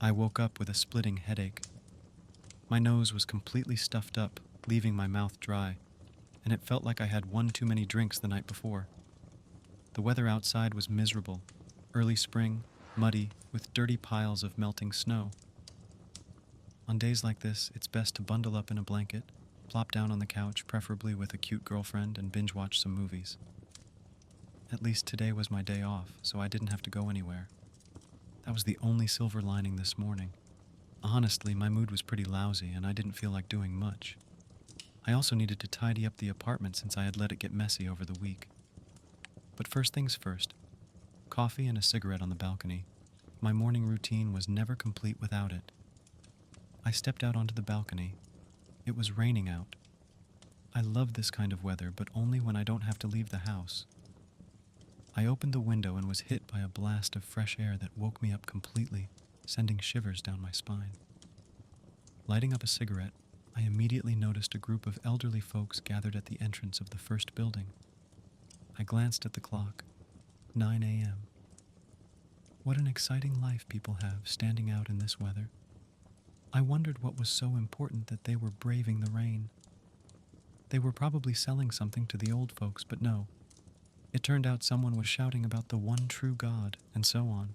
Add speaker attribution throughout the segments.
Speaker 1: I woke up with a splitting headache. My nose was completely stuffed up, leaving my mouth dry, and it felt like I had one too many drinks the night before. The weather outside was miserable, early spring, muddy, with dirty piles of melting snow. On days like this, it's best to bundle up in a blanket, plop down on the couch, preferably with a cute girlfriend, and binge watch some movies. At least today was my day off, so I didn't have to go anywhere. That was the only silver lining this morning. Honestly, my mood was pretty lousy and I didn't feel like doing much. I also needed to tidy up the apartment since I had let it get messy over the week. But first things first, coffee and a cigarette on the balcony. My morning routine was never complete without it. I stepped out onto the balcony. It was raining out. I love this kind of weather, but only when I don't have to leave the house. I opened the window and was hit by a blast of fresh air that woke me up completely, sending shivers down my spine. Lighting up a cigarette, I immediately noticed a group of elderly folks gathered at the entrance of the first building. I glanced at the clock. 9 a.m. What an exciting life people have standing out in this weather. I wondered what was so important that they were braving the rain. They were probably selling something to the old folks, but no. It turned out someone was shouting about the one true God, and so on.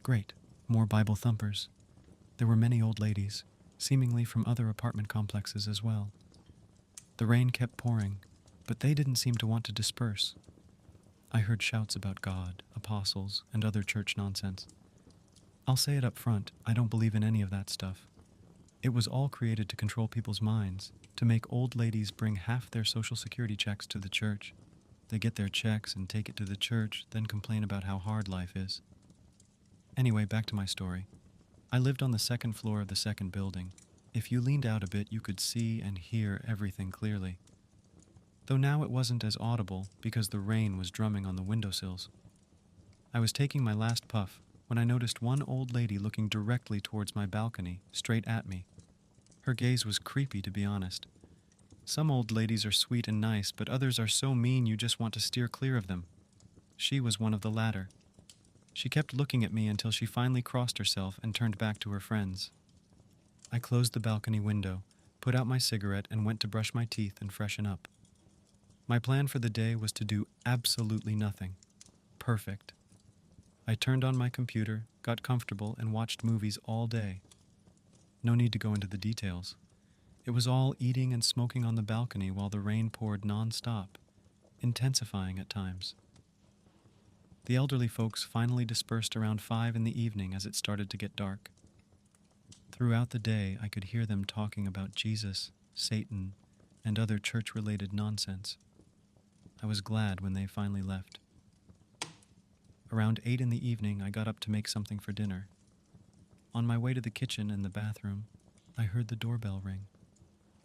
Speaker 1: Great, more Bible thumpers. There were many old ladies, seemingly from other apartment complexes as well. The rain kept pouring, but they didn't seem to want to disperse. I heard shouts about God, apostles, and other church nonsense. I'll say it up front, I don't believe in any of that stuff. It was all created to control people's minds, to make old ladies bring half their Social Security checks to the church. They get their checks and take it to the church, then complain about how hard life is. Anyway, back to my story. I lived on the second floor of the second building. If you leaned out a bit, you could see and hear everything clearly. Though now it wasn't as audible because the rain was drumming on the windowsills. I was taking my last puff when I noticed one old lady looking directly towards my balcony, straight at me. Her gaze was creepy, to be honest. Some old ladies are sweet and nice, but others are so mean you just want to steer clear of them. She was one of the latter. She kept looking at me until she finally crossed herself and turned back to her friends. I closed the balcony window, put out my cigarette, and went to brush my teeth and freshen up. My plan for the day was to do absolutely nothing. Perfect. I turned on my computer, got comfortable, and watched movies all day. No need to go into the details. It was all eating and smoking on the balcony while the rain poured non-stop, intensifying at times. The elderly folks finally dispersed around 5 in the evening as it started to get dark. Throughout the day, I could hear them talking about Jesus, Satan, and other church-related nonsense. I was glad when they finally left. Around 8 in the evening, I got up to make something for dinner. On my way to the kitchen and the bathroom, I heard the doorbell ring.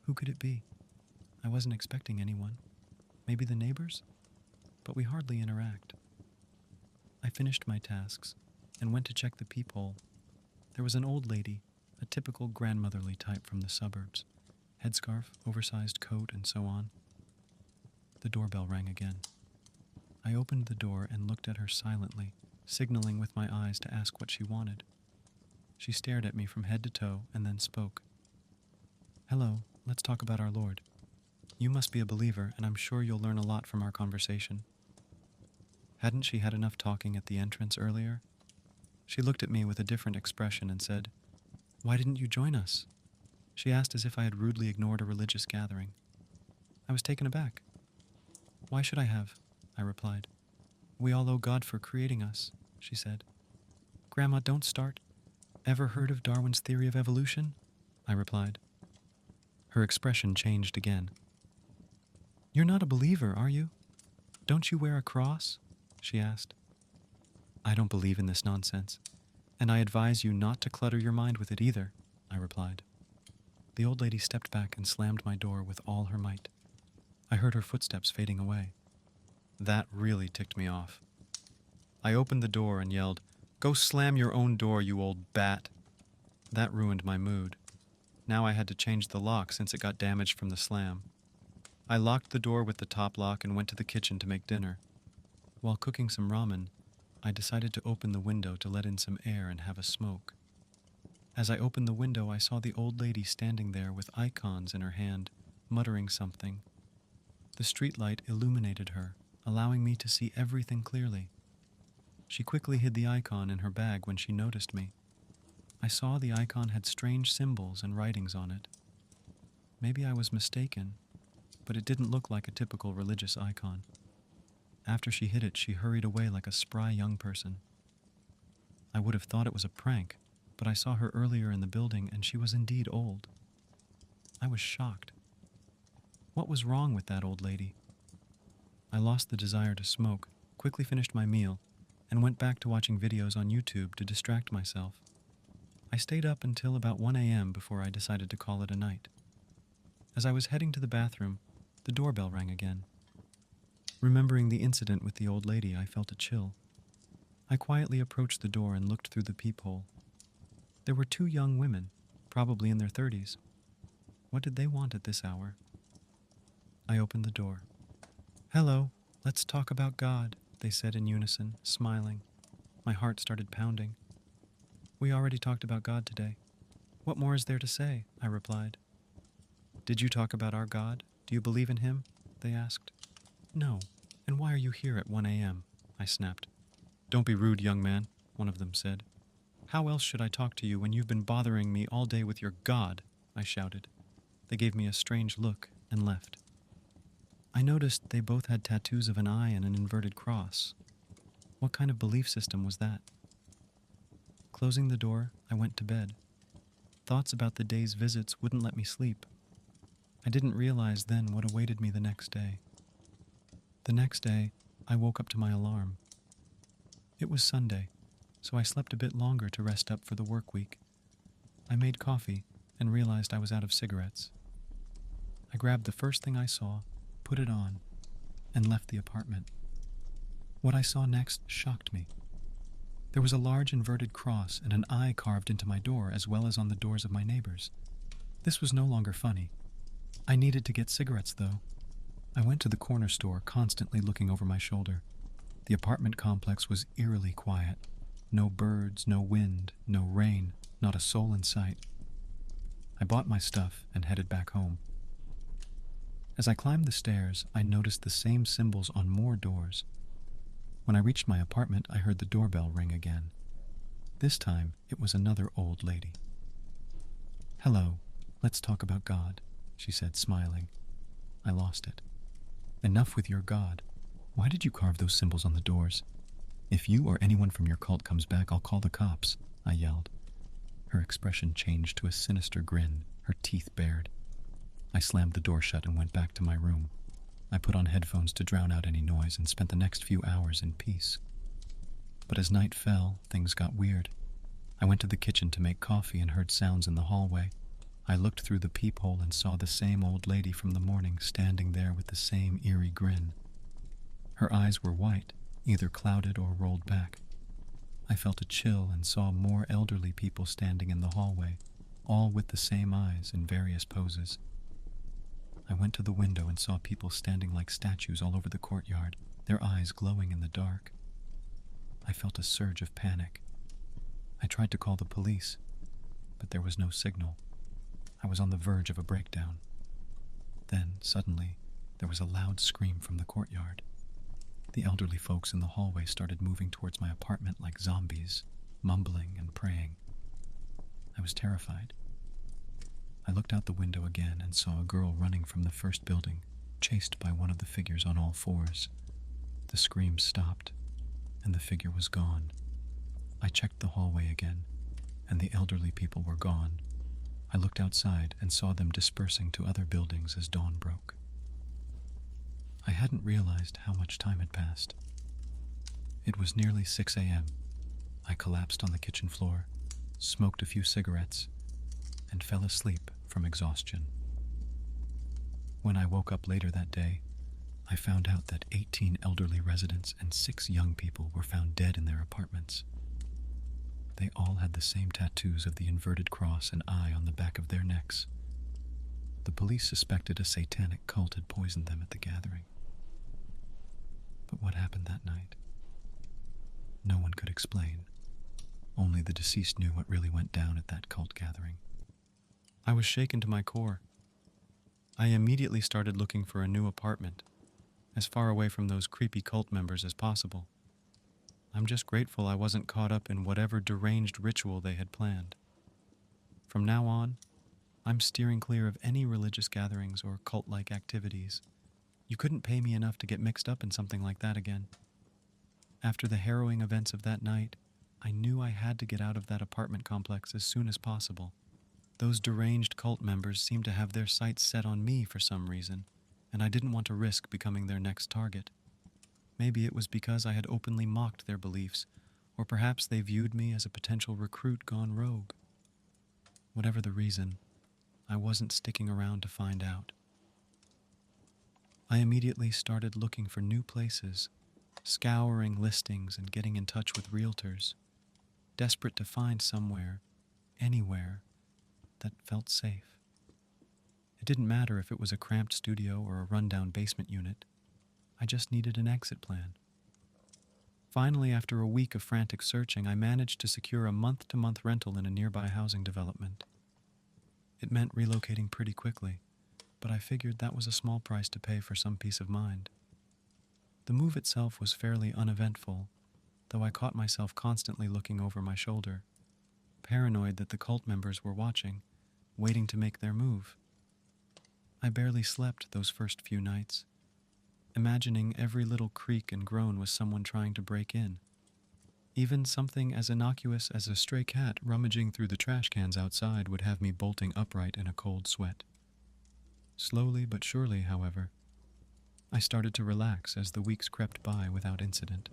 Speaker 1: Who could it be? I wasn't expecting anyone. Maybe the neighbors? But we hardly interact. I finished my tasks and went to check the peephole. There was an old lady, a typical grandmotherly type from the suburbs. Headscarf, oversized coat, and so on. The doorbell rang again. I opened the door and looked at her silently, signaling with my eyes to ask what she wanted. She stared at me from head to toe and then spoke. "Hello, let's talk about our Lord. You must be a believer, and I'm sure you'll learn a lot from our conversation." Hadn't she had enough talking at the entrance earlier? She looked at me with a different expression and said, "Why didn't you join us?" She asked as if I had rudely ignored a religious gathering. I was taken aback. "Why should I have?" I replied. "We all owe God for creating us," she said. "Grandma, don't start. Ever heard of Darwin's theory of evolution?" I replied. Her expression changed again. "You're not a believer, are you? Don't you wear a cross?" she asked. "I don't believe in this nonsense, and I advise you not to clutter your mind with it either," I replied. The old lady stepped back and slammed my door with all her might. I heard her footsteps fading away. That really ticked me off. I opened the door and yelled, "Go slam your own door, you old bat!" That ruined my mood. Now I had to change the lock since it got damaged from the slam. I locked the door with the top lock and went to the kitchen to make dinner. While cooking some ramen, I decided to open the window to let in some air and have a smoke. As I opened the window, I saw the old lady standing there with icons in her hand, muttering something. The streetlight illuminated her, allowing me to see everything clearly. She quickly hid the icon in her bag when she noticed me. I saw the icon had strange symbols and writings on it. Maybe I was mistaken, but it didn't look like a typical religious icon. After she hid it, she hurried away like a spry young person. I would have thought it was a prank, but I saw her earlier in the building and she was indeed old. I was shocked. What was wrong with that old lady? I lost the desire to smoke, quickly finished my meal, and went back to watching videos on YouTube to distract myself. I stayed up until about 1 a.m. before I decided to call it a night. As I was heading to the bathroom, the doorbell rang again. Remembering the incident with the old lady, I felt a chill. I quietly approached the door and looked through the peephole. There were 2 young women, probably in their 30s. What did they want at this hour? I opened the door. "Hello, let's talk about God," they said in unison, smiling. My heart started pounding. "We already talked about God today. What more is there to say?" I replied. "Did you talk about our God? Do you believe in him?" they asked. "No. And why are you here at 1 a.m.? I snapped. "Don't be rude, young man," one of them said. "How else should I talk to you when you've been bothering me all day with your God?" I shouted. They gave me a strange look and left. I noticed they both had tattoos of an eye and an inverted cross. What kind of belief system was that? Closing the door, I went to bed. Thoughts about the day's visits wouldn't let me sleep. I didn't realize then what awaited me the next day. The next day, I woke up to my alarm. It was Sunday, so I slept a bit longer to rest up for the work week. I made coffee and realized I was out of cigarettes. I grabbed the first thing I saw, put it on, and left the apartment. What I saw next shocked me. There was a large inverted cross and an eye carved into my door as well as on the doors of my neighbors. This was no longer funny. I needed to get cigarettes, though. I went to the corner store, constantly looking over my shoulder. The apartment complex was eerily quiet. No birds, no wind, no rain, not a soul in sight. I bought my stuff and headed back home. As I climbed the stairs, I noticed the same symbols on more doors. When I reached my apartment, I heard the doorbell ring again. This time, it was another old lady. "Hello, let's talk about God," she said, smiling. I lost it. "Enough with your God. Why did you carve those symbols on the doors? If you or anyone from your cult comes back, I'll call the cops," I yelled. Her expression changed to a sinister grin, her teeth bared. I slammed the door shut and went back to my room. I put on headphones to drown out any noise and spent the next few hours in peace. But as night fell, things got weird. I went to the kitchen to make coffee and heard sounds in the hallway. I looked through the peephole and saw the same old lady from the morning standing there with the same eerie grin. Her eyes were white, either clouded or rolled back. I felt a chill and saw more elderly people standing in the hallway, all with the same eyes in various poses. I went to the window and saw people standing like statues all over the courtyard, their eyes glowing in the dark. I felt a surge of panic. I tried to call the police, but there was no signal. I was on the verge of a breakdown. Then, suddenly, there was a loud scream from the courtyard. The elderly folks in the hallway started moving towards my apartment like zombies, mumbling and praying. I was terrified. I looked out the window again and saw a girl running from the first building, chased by one of the figures on all fours. The scream stopped, and the figure was gone. I checked the hallway again, and the elderly people were gone. I looked outside and saw them dispersing to other buildings as dawn broke. I hadn't realized how much time had passed. It was nearly 6 a.m. I collapsed on the kitchen floor, smoked a few cigarettes, and fell asleep from exhaustion. When I woke up later that day, I found out that 18 elderly residents and 6 young people were found dead in their apartments. They all had the same tattoos of the inverted cross and eye on the back of their necks. The police suspected a satanic cult had poisoned them at the gathering. But what happened that night? No one could explain. Only the deceased knew what really went down at that cult gathering. I was shaken to my core. I immediately started looking for a new apartment, as far away from those creepy cult members as possible. I'm just grateful I wasn't caught up in whatever deranged ritual they had planned. From now on, I'm steering clear of any religious gatherings or cult-like activities. You couldn't pay me enough to get mixed up in something like that again. After the harrowing events of that night, I knew I had to get out of that apartment complex as soon as possible. Those deranged cult members seemed to have their sights set on me for some reason, and I didn't want to risk becoming their next target. Maybe it was because I had openly mocked their beliefs, or perhaps they viewed me as a potential recruit gone rogue. Whatever the reason, I wasn't sticking around to find out. I immediately started looking for new places, scouring listings and getting in touch with realtors, desperate to find somewhere, anywhere, that felt safe. It didn't matter if it was a cramped studio or a rundown basement unit. I just needed an exit plan. Finally, after a week of frantic searching, I managed to secure a month-to-month rental in a nearby housing development. It meant relocating pretty quickly, but I figured that was a small price to pay for some peace of mind. The move itself was fairly uneventful, though I caught myself constantly looking over my shoulder, paranoid that the cult members were watching, waiting to make their move. I barely slept those first few nights, imagining every little creak and groan was someone trying to break in. Even something as innocuous as a stray cat rummaging through the trash cans outside would have me bolting upright in a cold sweat. Slowly but surely, however, I started to relax as the weeks crept by without incident.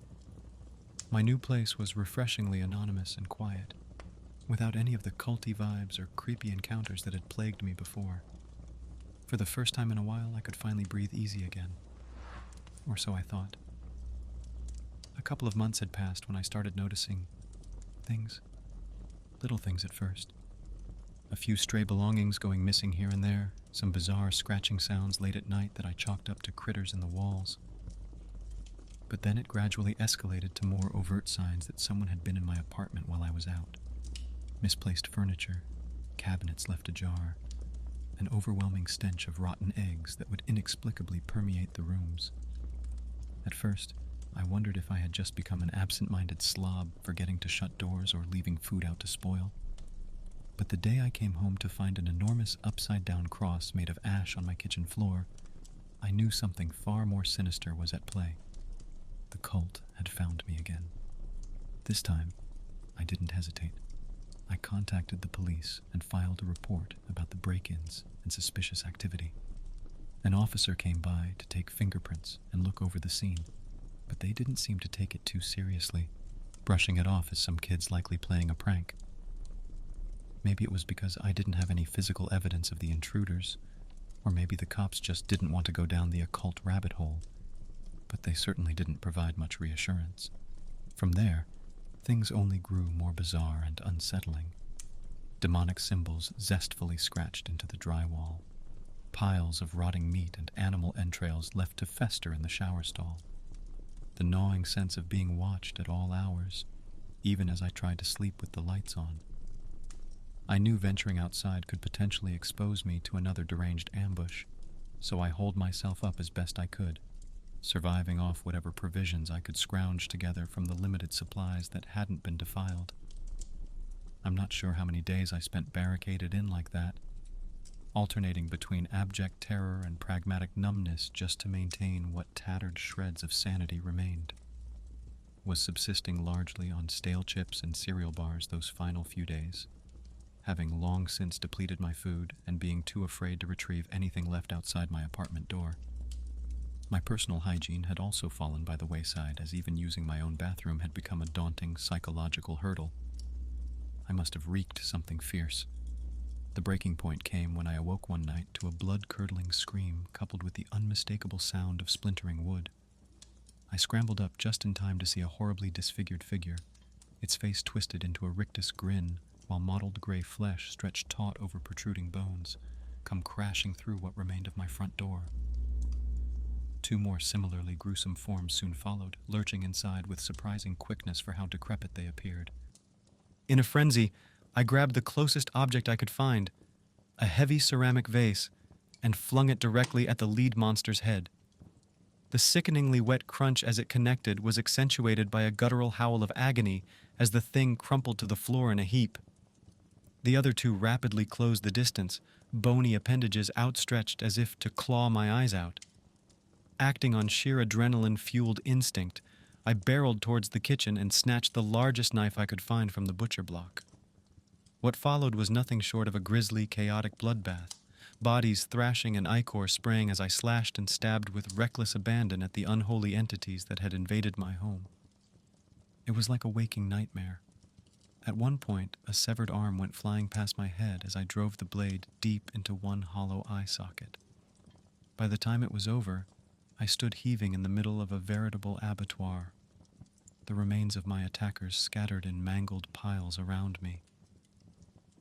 Speaker 1: My new place was refreshingly anonymous and quiet, without any of the culty vibes or creepy encounters that had plagued me before. For the first time in a while, I could finally breathe easy again. Or so I thought. A couple of months had passed when I started noticing things. Little things at first. A few stray belongings going missing here and there, some bizarre scratching sounds late at night that I chalked up to critters in the walls. But then it gradually escalated to more overt signs that someone had been in my apartment while I was out. Misplaced furniture, cabinets left ajar, an overwhelming stench of rotten eggs that would inexplicably permeate the rooms. At first, I wondered if I had just become an absent-minded slob, forgetting to shut doors or leaving food out to spoil. But the day I came home to find an enormous upside-down cross made of ash on my kitchen floor, I knew something far more sinister was at play. The cult had found me again. This time, I didn't hesitate. I contacted the police and filed a report about the break-ins and suspicious activity. An officer came by to take fingerprints and look over the scene, but they didn't seem to take it too seriously, brushing it off as some kids likely playing a prank. Maybe it was because I didn't have any physical evidence of the intruders, or maybe the cops just didn't want to go down the occult rabbit hole, but they certainly didn't provide much reassurance. From there, things only grew more bizarre and unsettling. Demonic symbols zestfully scratched into the drywall, piles of rotting meat and animal entrails left to fester in the shower stall, the gnawing sense of being watched at all hours, even as I tried to sleep with the lights on. I knew venturing outside could potentially expose me to another deranged ambush, so I holed myself up as best I could, surviving off whatever provisions I could scrounge together from the limited supplies that hadn't been defiled. I'm not sure how many days I spent barricaded in like that, alternating between abject terror and pragmatic numbness just to maintain what tattered shreds of sanity remained. Was subsisting largely on stale chips and cereal bars those final few days, having long since depleted my food and being too afraid to retrieve anything left outside my apartment door. My personal hygiene had also fallen by the wayside, as even using my own bathroom had become a daunting psychological hurdle. I must have reeked something fierce. The breaking point came when I awoke one night to a blood-curdling scream coupled with the unmistakable sound of splintering wood. I scrambled up just in time to see a horribly disfigured figure, its face twisted into a rictus grin, while mottled gray flesh stretched taut over protruding bones, come crashing through what remained of my front door. Two more similarly gruesome forms soon followed, lurching inside with surprising quickness for how decrepit they appeared. In a frenzy, I grabbed the closest object I could find, a heavy ceramic vase, and flung it directly at the lead monster's head. The sickeningly wet crunch as it connected was accentuated by a guttural howl of agony as the thing crumpled to the floor in a heap. The other two rapidly closed the distance, bony appendages outstretched as if to claw my eyes out. Acting on sheer adrenaline-fueled instinct, I barreled towards the kitchen and snatched the largest knife I could find from the butcher block. What followed was nothing short of a grisly, chaotic bloodbath, bodies thrashing and ichor spraying as I slashed and stabbed with reckless abandon at the unholy entities that had invaded my home. It was like a waking nightmare. At one point, a severed arm went flying past my head as I drove the blade deep into one hollow eye socket. By the time it was over, I stood heaving in the middle of a veritable abattoir, the remains of my attackers scattered in mangled piles around me.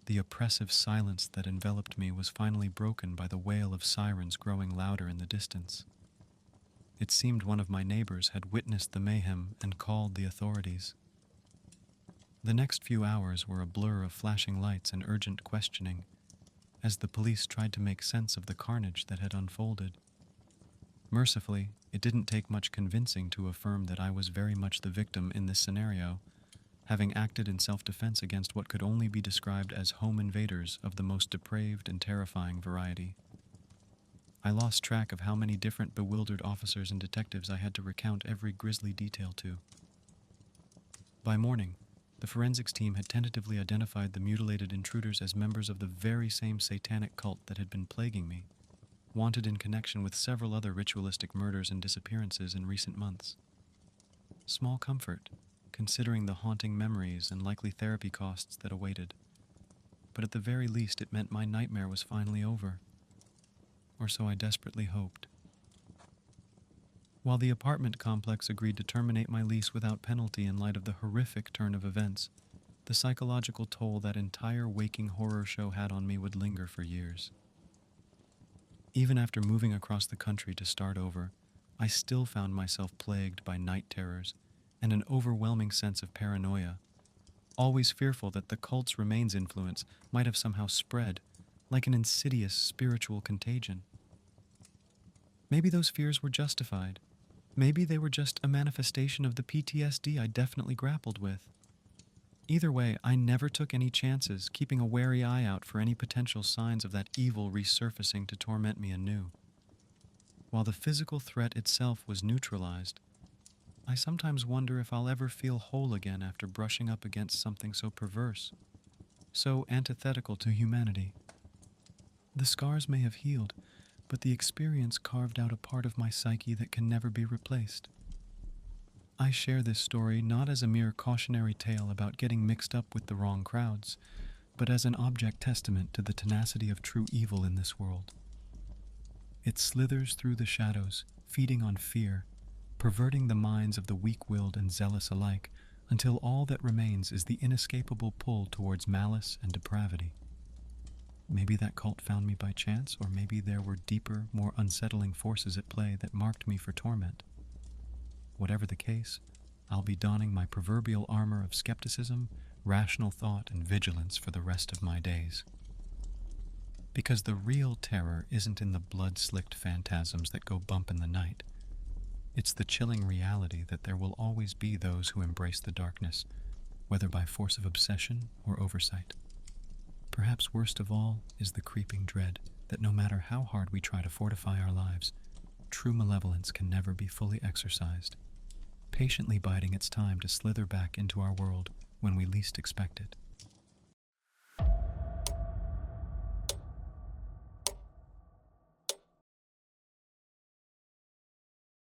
Speaker 1: The oppressive silence that enveloped me was finally broken by the wail of sirens growing louder in the distance. It seemed one of my neighbors had witnessed the mayhem and called the authorities. The next few hours were a blur of flashing lights and urgent questioning, as the police tried to make sense of the carnage that had unfolded. Mercifully, it didn't take much convincing to affirm that I was very much the victim in this scenario, having acted in self-defense against what could only be described as home invaders of the most depraved and terrifying variety. I lost track of how many different bewildered officers and detectives I had to recount every grisly detail to. By morning, the forensics team had tentatively identified the mutilated intruders as members of the very same satanic cult that had been plaguing me, wanted in connection with several other ritualistic murders and disappearances in recent months. Small comfort, considering the haunting memories and likely therapy costs that awaited. But at the very least, it meant my nightmare was finally over. Or so I desperately hoped. While the apartment complex agreed to terminate my lease without penalty in light of the horrific turn of events, the psychological toll that entire waking horror show had on me would linger for years. Even after moving across the country to start over, I still found myself plagued by night terrors and an overwhelming sense of paranoia, always fearful that the cult's remains influence might have somehow spread, like an insidious spiritual contagion. Maybe those fears were justified. Maybe they were just a manifestation of the PTSD I definitely grappled with. Either way, I never took any chances, keeping a wary eye out for any potential signs of that evil resurfacing to torment me anew. While the physical threat itself was neutralized, I sometimes wonder if I'll ever feel whole again after brushing up against something so perverse, so antithetical to humanity. The scars may have healed, but the experience carved out a part of my psyche that can never be replaced. I share this story not as a mere cautionary tale about getting mixed up with the wrong crowds, but as an object testament to the tenacity of true evil in this world. It slithers through the shadows, feeding on fear, perverting the minds of the weak-willed and zealous alike, until all that remains is the inescapable pull towards malice and depravity. Maybe that cult found me by chance, or maybe there were deeper, more unsettling forces at play that marked me for torment. Whatever the case, I'll be donning my proverbial armor of skepticism, rational thought, and vigilance for the rest of my days. Because the real terror isn't in the blood-slicked phantasms that go bump in the night. It's the chilling reality that there will always be those who embrace the darkness, whether by force of obsession or oversight. Perhaps worst of all is the creeping dread that no matter how hard we try to fortify our lives, true malevolence can never be fully exorcised, patiently biding its time to slither back into our world when we least expect it.